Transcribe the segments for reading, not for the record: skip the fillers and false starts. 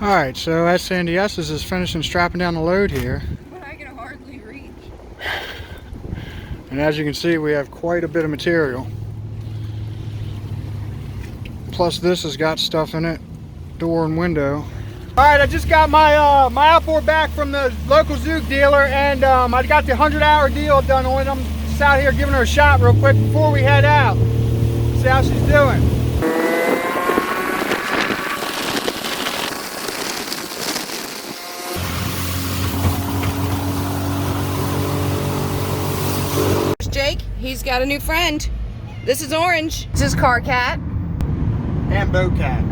Alright, so as Sandy Estes is finishing strapping down the load here. But I can hardly reach. And as you can see, we have quite a bit of material. Plus this has got stuff in it, door and window. Alright, I just got my my outboard back from the local Zook dealer, and I got the 100-hour deal done on it. I'm just out here giving her a shot real quick before we head out. See how she's doing. Jake, he's got a new friend. This is Orange. This is Car Cat. And Boat Cat.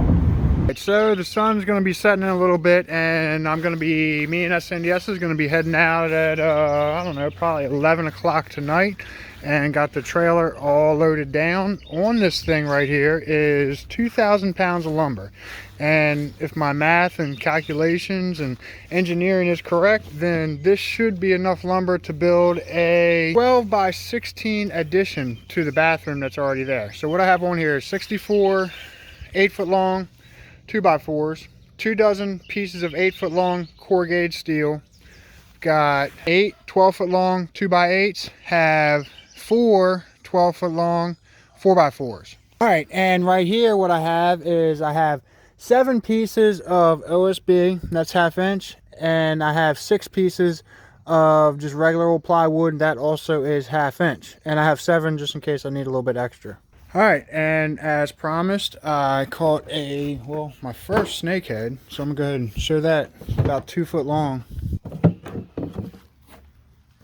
So the sun's going to be setting in a little bit, and me and SNDS is going to be heading out at, I don't know, probably 11 o'clock tonight, and got the trailer all loaded down. On this thing right here is 2,000 pounds of lumber. And if my math and calculations and engineering is correct, then this should be enough lumber to build a 12 by 16 addition to the bathroom that's already there. So what I have on here is 64 8-foot long 2x4s, 2 dozen pieces of 8-foot long corrugated steel, got 8 12-foot long 2x8s, have 4 12-foot long 4x4s. All right, and right here what I have is I have 7 pieces of OSB, that's 1/2 inch, and I have 6 pieces of just regular old plywood, and that also is 1/2 inch, and I have 7 just in case I need a little bit extra. All right, and as promised, I caught my first snakehead, so I'm gonna go ahead and show that. It's about 2 foot long.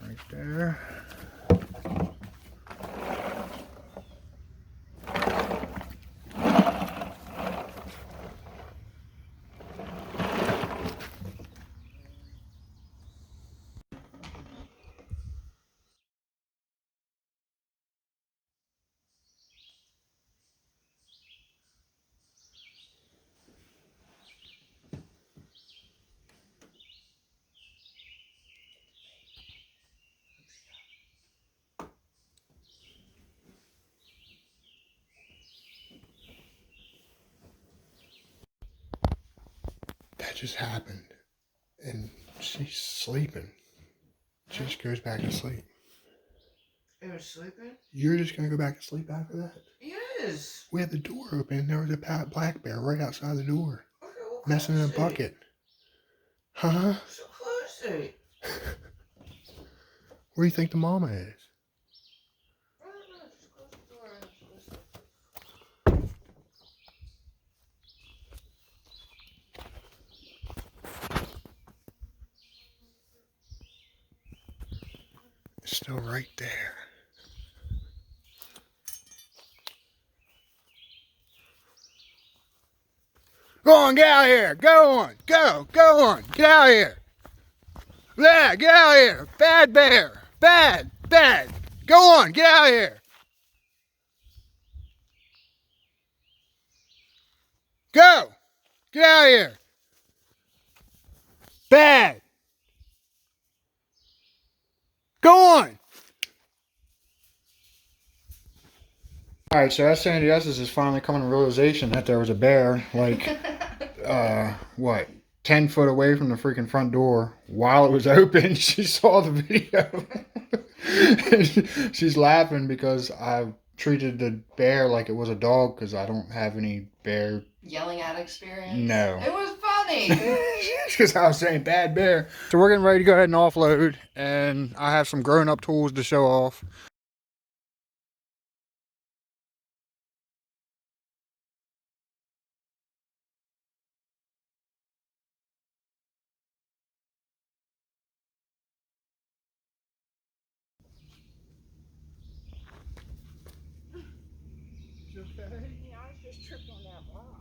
Right there. That just happened, and she's sleeping. She just goes back to sleep. It was sleeping? You're just gonna go back to sleep after that? Yes. We had the door open, there was a black bear right outside the door, Okay, well, messing in a bucket. Huh? So classy. Where do you think the mama is? I don't know, just close the door and just listen. It's still right there. Go on, get out of here. Go on. Go on. Get out of here. Yeah, get out of here. Bad bear. Bad. Go on, get out of here. Go. Get out of here. Bad. Go on. Alright, so that's Sandy Estes is finally coming to realization that there was a bear, like, what, 10 foot away from the freaking front door while it was open. She saw the video. She's laughing because I treated the bear like it was a dog because I don't have any bear Yelling at experience? No. It was funny. Because I was saying bad bear. So we're getting ready to go ahead and offload, and I have some grown-up tools to show off. Okay. Yeah, I just tripped on that rock.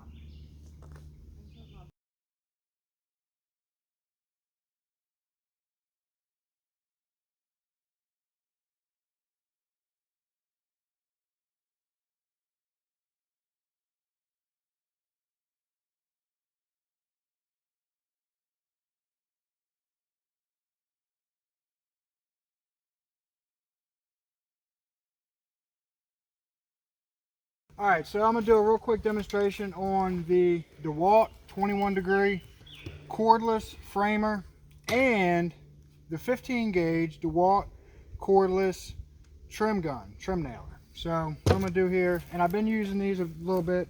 Alright, so I'm going to do a real quick demonstration on the DeWalt 21 degree cordless framer and the 15 gauge DeWalt cordless trim nailer. So what I'm gonna do here, and I've been using these a little bit.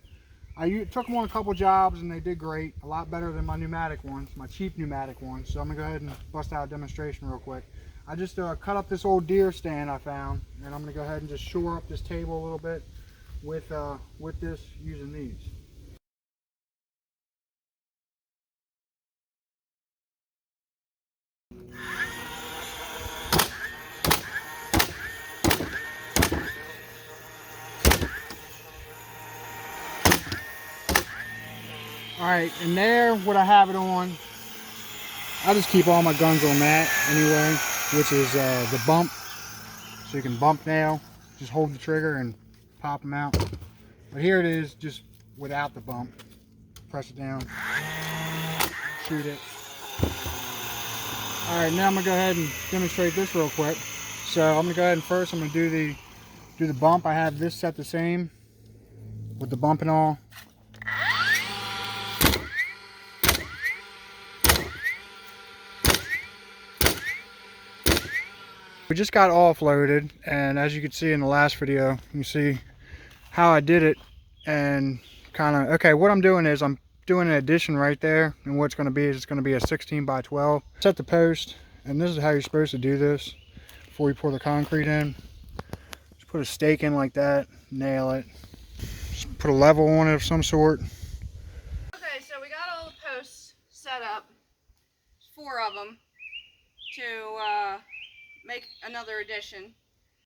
I took them on a couple jobs and they did great, a lot better than my pneumatic ones, my cheap pneumatic ones. So I'm gonna go ahead and bust out a demonstration real quick. I just cut up this old deer stand I found, and I'm gonna go ahead and just shore up this table a little bit with this using these. Alright, and there, what I have it on, I just keep all my guns on that anyway, which is the bump. So you can bump nail, just hold the trigger and pop them out. But here it is, just without the bump. Press it down, shoot it. Alright, now I'm going to go ahead and demonstrate this real quick. So I'm going to go ahead and first I'm going to do the bump. I have this set the same with the bump and all. We just got offloaded, and as you can see in the last video, you can see how I did it. And kind of, okay, what I'm doing is I'm doing an addition right there, and what it's going to be is it's going to be a 16 by 12. Set the post, and this is how you're supposed to do this before you pour the concrete in. Just put a stake in like that, nail it, just put a level on it of some sort. Okay, so we got all the posts set up, 4 of them, to make another addition.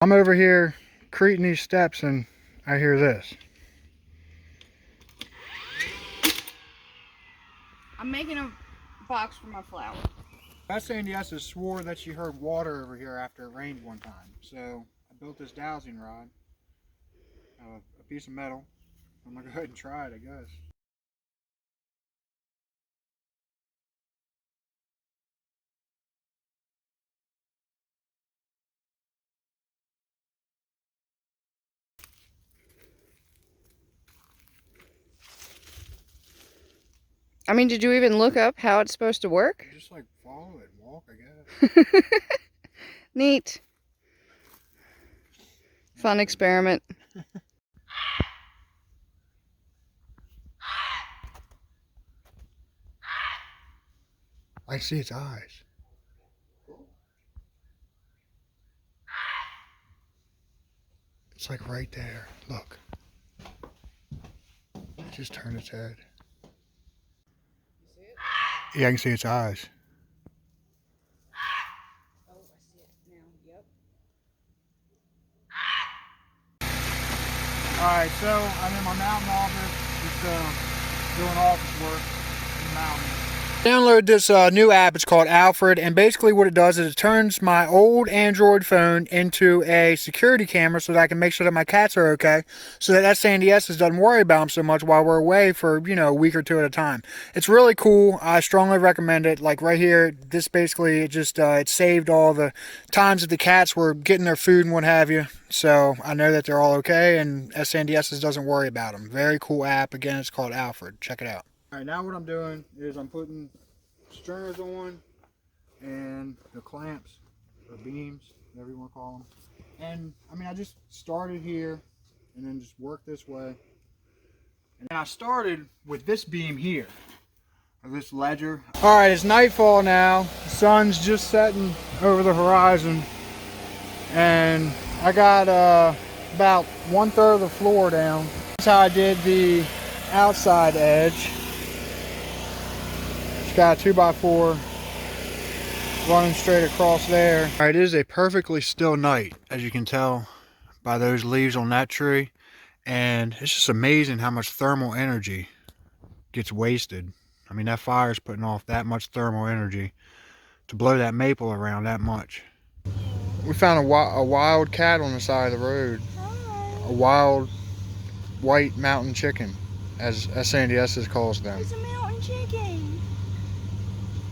I'm over here creating these steps, and I hear this. I'm making a box for my flower. Sandy S swore that she heard water over here after it rained one time. So I built this dowsing rod, a piece of metal. I'm gonna go ahead and try it, I guess. I mean, did you even look up how it's supposed to work? Just like follow it, walk, I guess. Neat. Fun experiment. I see its eyes. It's like right there. Look. It just turned its head. Yeah, I can see its eyes. Oh, I see it now. Yep. Alright, so I'm in my mountain office, just doing office work in the mountains. Download this new app. It's called Alfred, and basically what it does is it turns my old Android phone into a security camera so that I can make sure that my cats are okay, so that Sandy S doesn't worry about them so much while we're away for, you know, a week or two at a time. It's really cool. I strongly recommend it. Like right here, this basically it saved all the times that the cats were getting their food and what have you. So I know that they're all okay, and Sandy S doesn't worry about them. Very cool app. Again, it's called Alfred. Check it out. All right, now what I'm doing is I'm putting stringers on and the clamps or beams, whatever you want to call them. And I mean, I just started here and then just worked this way. And then I started with this beam here, or this ledger. All right, it's nightfall now. The sun's just setting over the horizon, and I got about 1/3 of the floor down. That's how I did the outside edge. Got a 2x4 running straight across there. All right, it is a perfectly still night, as you can tell by those leaves on that tree, and it's just amazing how much thermal energy gets wasted. I mean, that fire is putting off that much thermal energy to blow that maple around that much. We found a wild cat on the side of the road. A wild white mountain chicken, as Sandy S calls them. It's a mountain chicken.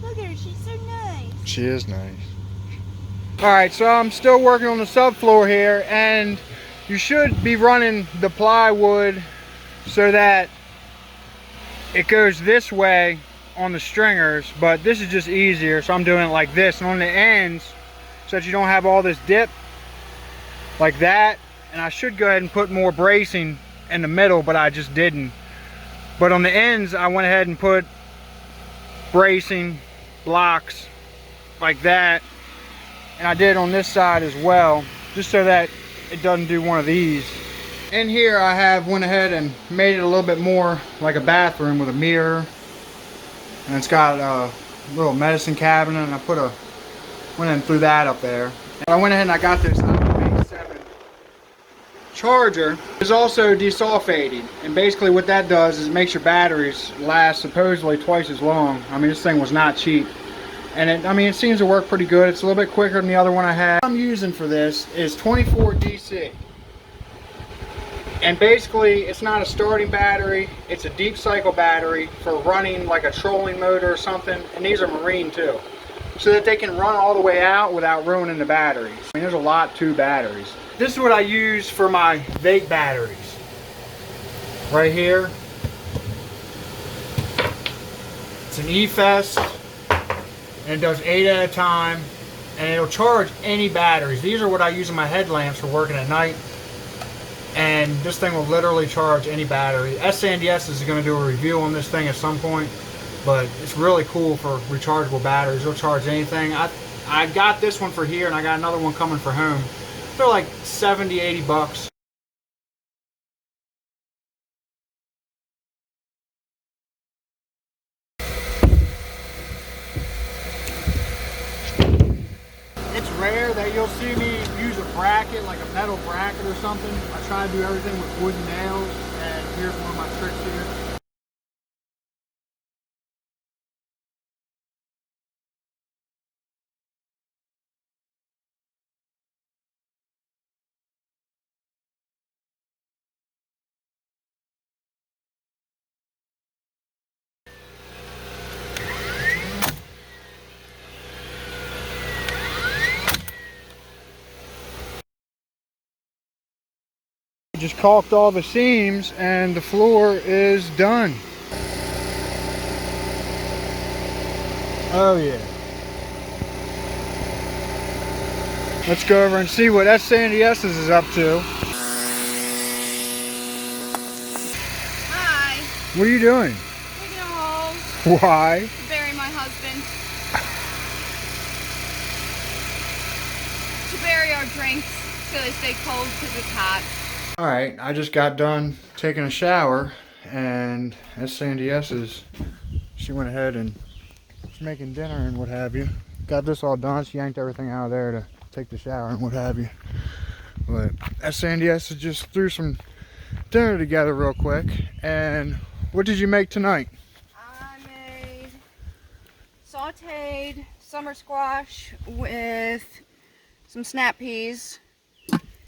Look at her, she's so nice. She is nice. Alright, so I'm still working on the subfloor here, and you should be running the plywood so that it goes this way on the stringers, but this is just easier, so I'm doing it like this. And on the ends, so that you don't have all this dip like that. And I should go ahead and put more bracing in the middle, but I just didn't. But on the ends, I went ahead and put bracing blocks like that. And I did on this side as well, just so that it doesn't do one of these. In here I have went ahead and made it a little bit more like a bathroom with a mirror. And it's got a little medicine cabinet, and I went and threw that up there. And I went ahead and I got this iPhone 7 charger. It's also desulfating, and basically what that does is it makes your batteries last supposedly twice as long. I mean, this thing was not cheap. And it seems to work pretty good. It's a little bit quicker than the other one I had. What I'm using for this is 24 DC. And basically, it's not a starting battery. It's a deep cycle battery for running like a trolling motor or something. And these are marine too. So that they can run all the way out without ruining the batteries. I mean, there's a lot to batteries. This is what I use for my vape batteries. Right here. It's an E-Fest. And it does 8 at a time, and it'll charge any batteries. These are what I use in my headlamps for working at night, and this thing will literally charge any battery. SNDS is going to do a review on this thing at some point, but it's really cool for rechargeable batteries. It'll charge anything. I got this one for here, and I got another one coming for home. They're like 70, 80 bucks. It's rare that you'll see me use a bracket, like a metal bracket or something. I try to do everything with wooden nails, and here's one of my tricks here. Just caulked all the seams, and the floor is done. Oh yeah. Let's go over and see what SNDS is up to. Hi. What are you doing? Taking a hole Why? to bury my husband. To bury our drinks so they stay cold because it's hot. Alright, I just got done taking a shower, and SNDS she went ahead and was making dinner and what have you. Got this all done. She yanked everything out of there to take the shower and what have you. But SNDS just threw some dinner together real quick. And what did you make tonight? I made sauteed summer squash with some snap peas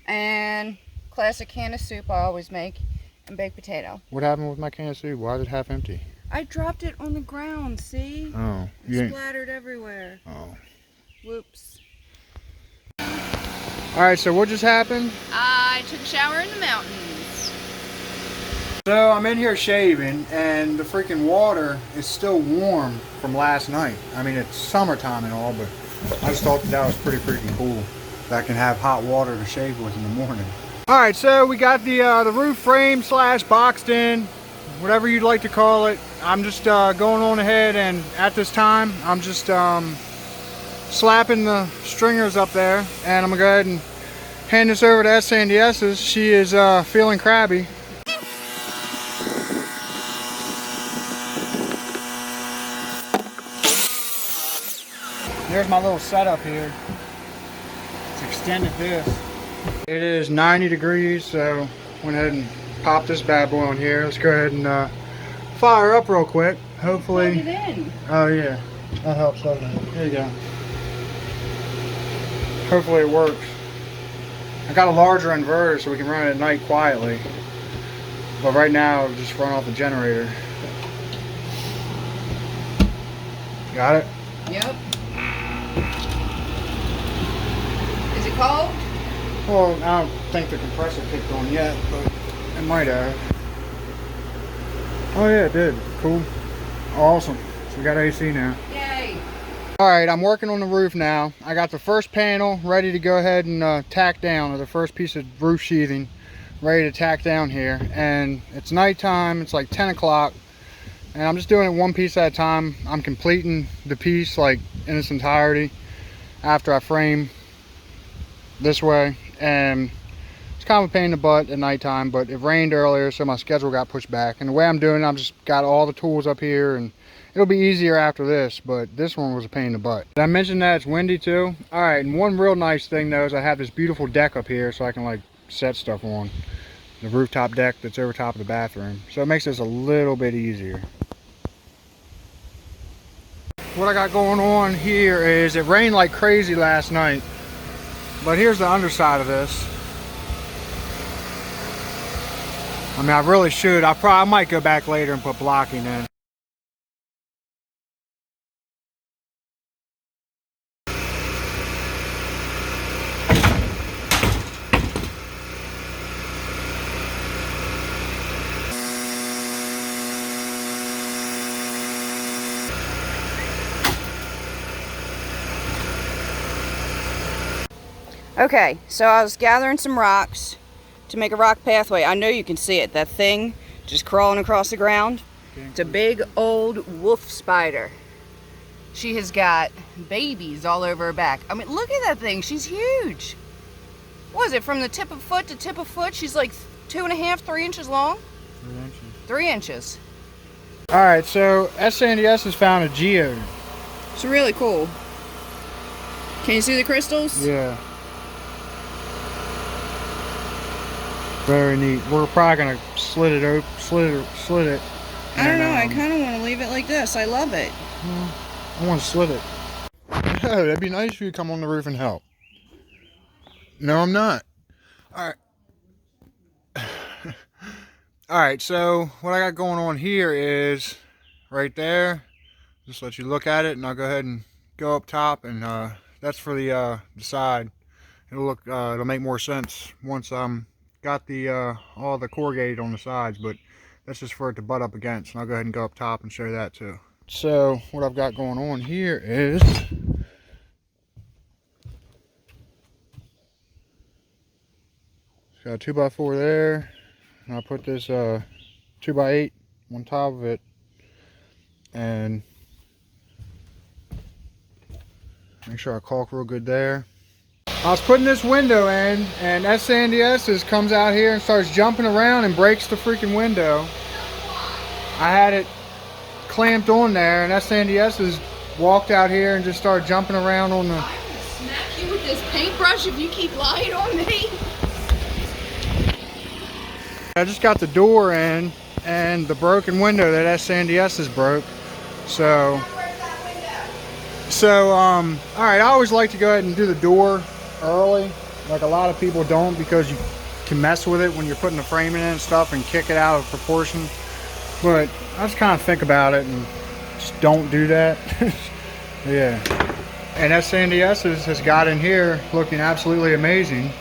and classic can of soup I always make, and baked potato. What happened with my can of soup? Why is it half empty? I dropped it on the ground, see? Oh. It splattered everywhere. Oh. Whoops. Alright, so what just happened? I took a shower in the mountains. So I'm in here shaving, and the freaking water is still warm from last night. I mean, it's summertime and all, but I just thought that was pretty freaking cool. That I can have hot water to shave with in the morning. Alright, so we got the roof frame slash boxed in, whatever you'd like to call it. I'm just going on ahead, and at this time I'm just slapping the stringers up there, and I'm gonna go ahead and hand this over to SNDS's. She is feeling crabby. There's my little setup here. It's extended this. It is 90 degrees, so went ahead and popped this bad boy on here. Let's go ahead and fire up real quick. Hopefully. Plug it in. Oh yeah, that helps, doesn't it? There you go. Hopefully it works. I got a larger inverter so we can run it at night quietly. But right now, I'll just run off the generator. Got it? Yep. Is it cold? Well, I don't think the compressor kicked on yet, but it might have. Oh yeah, it did. Cool. Awesome. We got AC now. Yay. Alright, I'm working on the roof now. I got the first panel ready to go ahead and tack down, or the first piece of roof sheathing ready to tack down here. And it's nighttime, it's like 10 o'clock. And I'm just doing it one piece at a time. I'm completing the piece like in its entirety after I frame this way. And it's kind of a pain in the butt at nighttime, but it rained earlier, so my schedule got pushed back. And the way I'm doing it, I've just got all the tools up here, and it'll be easier after this, but this one was a pain in the butt. Did I mention that it's windy too? All right, and one real nice thing though is I have this beautiful deck up here so I can like set stuff on. The rooftop deck that's over top of the bathroom. So it makes this a little bit easier. What I got going on here is it rained like crazy last night, but here's the underside of this. I mean, I really should. I might go back later and put blocking in. Okay, so I was gathering some rocks to make a rock pathway. I know you can see it, that thing just crawling across the ground. It's a big old wolf spider. She has got babies all over her back. I mean, look at that thing, she's huge. What is it, from the tip of foot to tip of foot? She's like 2.5, 3 inches long? 3 inches. 3 inches. All right, so SNDS has found a geode. It's really cool. Can you see the crystals? Yeah. Very neat. We're probably gonna slit it open, slit it. I don't know. I And, kind of want to leave it like this. I love it. I want to slit it. Oh, that'd be nice if you come on the roof and help. No, I'm not. All right. All right. So what I got going on here is right there. Just let you look at it, and I'll go ahead and go up top, and that's for the side. It'll make more sense once got the all the corrugated on the sides, but that's just for it to butt up against, and I'll go ahead and go up top and show you that too. So what I've got going on here is got a 2x4 there, and I'll put this 2x8 on top of it, and make sure I caulk real good there. I was putting this window in, and SNDS comes out here and starts jumping around and breaks the freaking window. I had it clamped on there, and SNDS walked out here and just started jumping around on the... I will smack you with this paintbrush if you keep lying on me. I just got the door in, and the broken window that SNDS broke. So, all right, I always like to go ahead and do the door early, like a lot of people don't, because you can mess with it when you're putting the framing in and stuff and kick it out of proportion. But I just kind of think about it and just don't do that. Yeah. And SNDS has got in here looking absolutely amazing.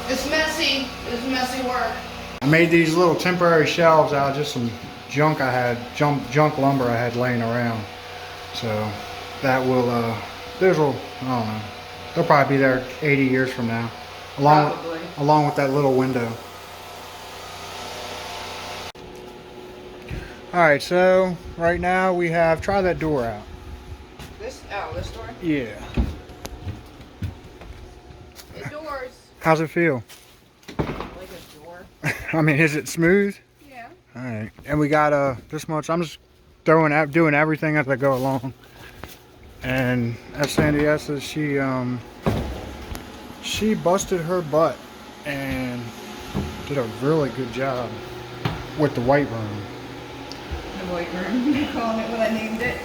It's messy. It's messy work. I made these little temporary shelves out of just some junk I had, junk lumber I had laying around. So that will, those will, I don't know, they'll probably be there 80 years from now, along with that little window. All right, so right now we have, try that door out. This door? Yeah. It doors. How's it feel? Like a door. I mean, is it smooth? Yeah. All right, and we got this much. I'm just doing everything as I go along. And at SNDS, she busted her butt and did a really good job with the white room. The white room. You're calling it what I named it.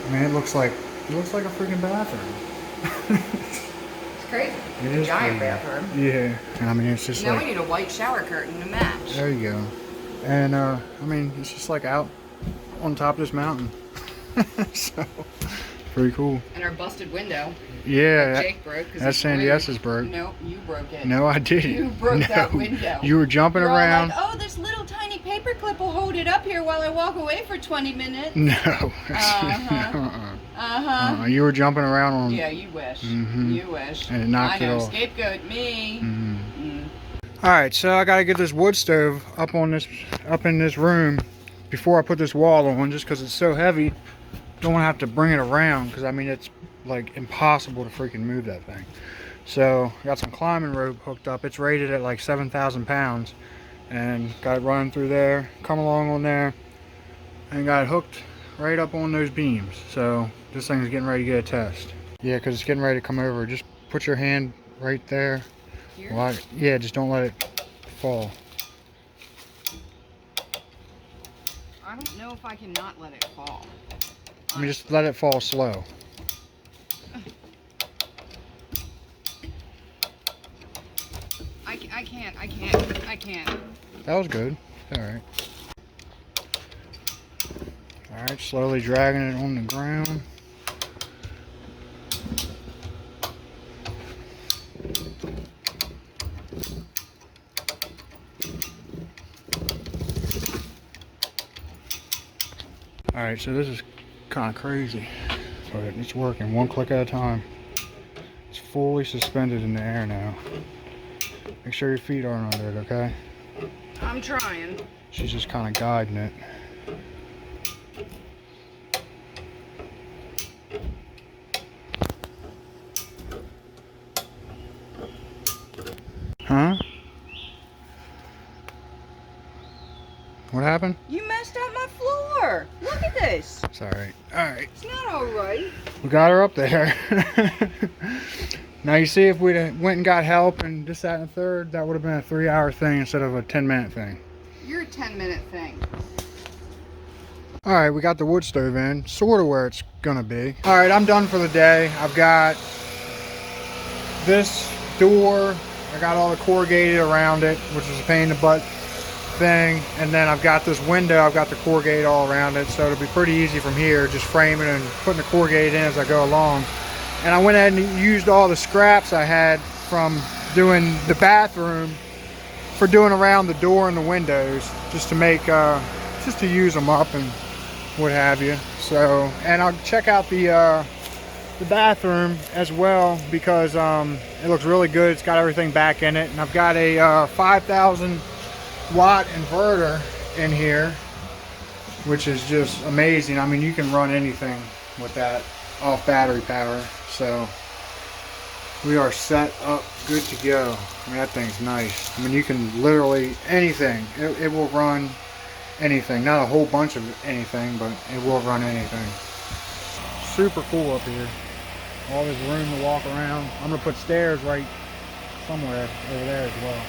I mean, it looks like a freaking bathroom. It's crazy. It is Giant crazy. bathroom. Yeah, and I mean, it's just Now like, we need a white shower curtain to match. there you go. And I mean, it's just like out on top of this mountain. So pretty cool. And our busted window. Yeah, Jake broke. that's SNDS's broke. No, you broke it. No, I didn't. You broke No. that window. You were jumping You're all around. like, oh, this little tiny paperclip will hold it up here while I walk away for 20 minutes. No. Uh-huh. You were jumping around on. Yeah, you wish. Mhm. You wish. And it knocked I know, it off. scapegoat me. All right, so I gotta get this wood stove up in this room before I put this wall on, just because it's so heavy. Don't want to have to bring it around, because I mean it's like impossible to freaking move that thing. So got some climbing rope hooked up. It's rated at like 7,000 pounds, and got it running through there, come along on there, and got it hooked right up on those beams. So this thing's getting ready to get a test. Yeah, because it's getting ready to come over. Just put your hand right there. Here? Well, yeah, just don't let it fall. I don't know if I can not let it fall. I mean, just let it fall slow. I can't. That was good. Alright. Alright, slowly dragging it on the ground. Alright, so this is kind of crazy, but it's working one click at a time. It's fully suspended in the air now. Make sure your feet aren't under it, okay? I'm trying. She's just kind of guiding it. Huh? What happened? You messed up my floor. Look at this. It's alright. Alright. It's not alright. We got her up there. Now you see, if we went and got help and this, that, and the third, that would have been a 3-hour thing instead of a 10-minute thing. You're a 10-minute thing. Alright, we got the wood stove in, sort of where it's gonna be. Alright, I'm done for the day. I've got this door, I got all the corrugated around it, which is a pain in the butt thing, and then I've got this window, I've got the corrugated all around it, so it'll be pretty easy from here, just framing and putting the corrugated in as I go along. And I went ahead and used all the scraps I had from doing the bathroom for doing around the door and the windows, just to make, just to use them up and what have you. So, and I'll check out the bathroom as well, because it looks really good. It's got everything back in it, and I've got a 5,000 watt inverter in here, which is just amazing. I mean, you can run anything with that off battery power. So we are set up, good to go. I mean, that thing's nice. I mean, you can literally anything. It will run anything. Not a whole bunch of anything, but it will run anything. Super cool up here. All this room to walk around. I'm gonna put stairs right somewhere over there as well,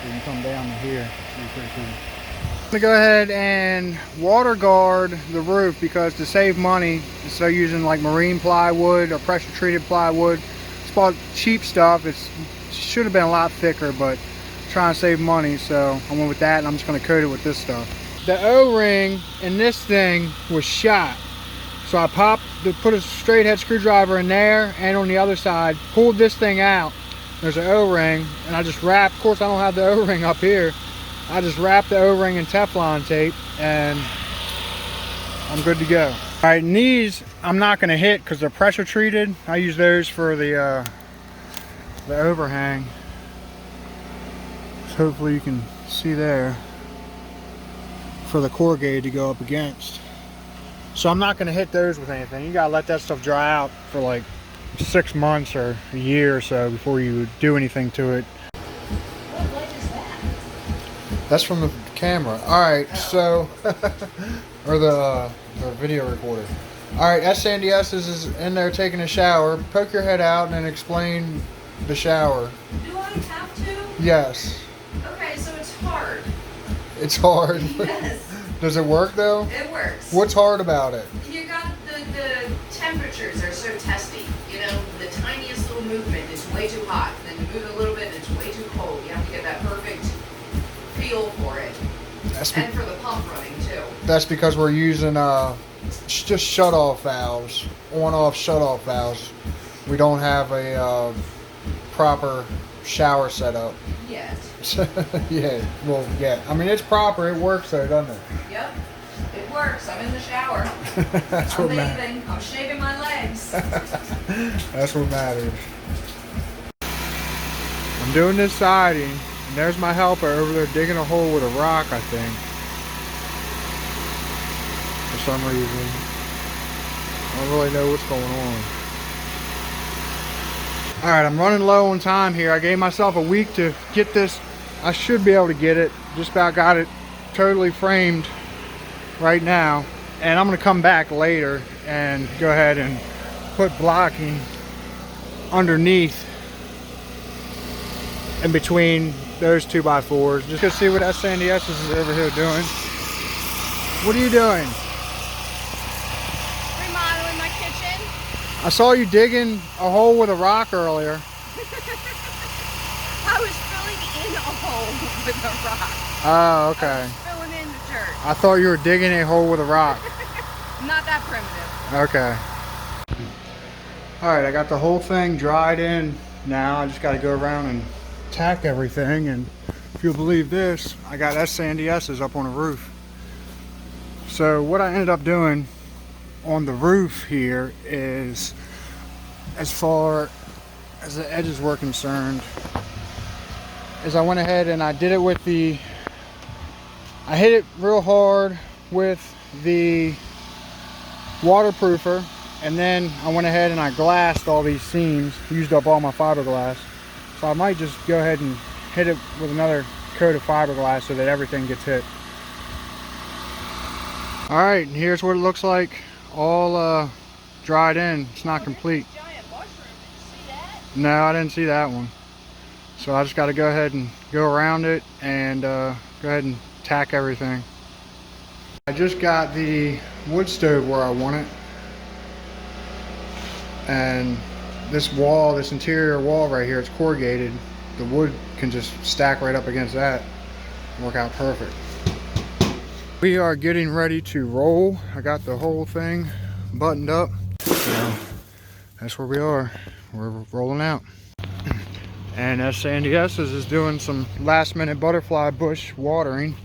so you can come down to here. It'll be pretty cool. I'm gonna go ahead and water guard the roof, because to save money, instead of using like marine plywood or pressure treated plywood, it's bought cheap stuff. It should have been a lot thicker, but trying to save money, so I went with that, and I'm just gonna coat it with this stuff. The O-ring in this thing was shot, so I put a straight head screwdriver in there and on the other side, pulled this thing out. There's an O-ring, and I just wrapped. Of course, I don't have the O-ring up here. I just wrapped the O-ring in Teflon tape, and I'm good to go. All right, and these I'm not going to hit because they're pressure treated. I use those for the overhang. So hopefully you can see there, for the corrugated to go up against. So I'm not going to hit those with anything. You got to let that stuff dry out for like 6 months or a year or so before you do anything to it. What light is that? That's from the camera. Alright, so or the video recorder. Alright, S. Sandy S is in there taking a shower. Poke your head out and then explain the shower. Do I have to? Yes. Okay, so it's hard. It's hard. Yes, Does it work though? it works. What's hard about it? You got the temperatures are so testy. You know, the tiniest little movement is way too hot. Then you move a little bit, it's way too cold. You have to get that perfect feel for it, and for the pump running too. That's because we're using just shut-off valves, on-off shut-off valves. We don't have a proper shower setup. Yes. Yeah, well, yeah. I mean, it's proper. It works though, doesn't it? Yep, it works. I'm in the shower. That's I'm what matters. bathing. I'm shaving my legs. That's what matters. I'm doing this siding, and there's my helper over there digging a hole with a rock, I think. For some reason. I don't really know what's going on. Alright, I'm running low on time here. I gave myself a week to get this. I should be able to get it. Just about got it totally framed right now. And I'm going to come back later and go ahead and put blocking underneath in between those 2x4s. Just go see what that Sandy S is over here doing. What are you doing? Remodeling my kitchen. I saw you digging a hole with a rock earlier. I was filling in a hole with a rock. Oh, okay. Filling in the dirt. I thought you were digging a hole with a rock. Not that primitive. Okay. Alright, I got the whole thing dried in now. I just got to go around and tack everything. And if you'll believe this, I got that Sandy S's up on the roof. So what I ended up doing on the roof here is, as far as the edges were concerned, is I went ahead and I did it with I hit it real hard with the waterproofer, and then I went ahead and I glassed all these seams, used up all my fiberglass. So I might just go ahead and hit it with another coat of fiberglass so that everything gets hit. Alright, and here's what it looks like all dried in. It's not complete. Giant mushroom. Did you see that? No, I didn't see that one. So I just got to go ahead and go around it and go ahead and tack everything. I just got the wood stove where I want it. And this wall, this interior wall right here, it's corrugated. The wood can just stack right up against that. Work out perfect. We are getting ready to roll. I got the whole thing buttoned up. So that's where we are. We're rolling out. And as Sandy S's is doing some last minute butterfly bush watering.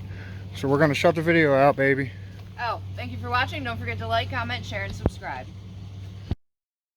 So we're gonna shut the video out, baby. Oh, thank you for watching. Don't forget to like, comment, share, and subscribe.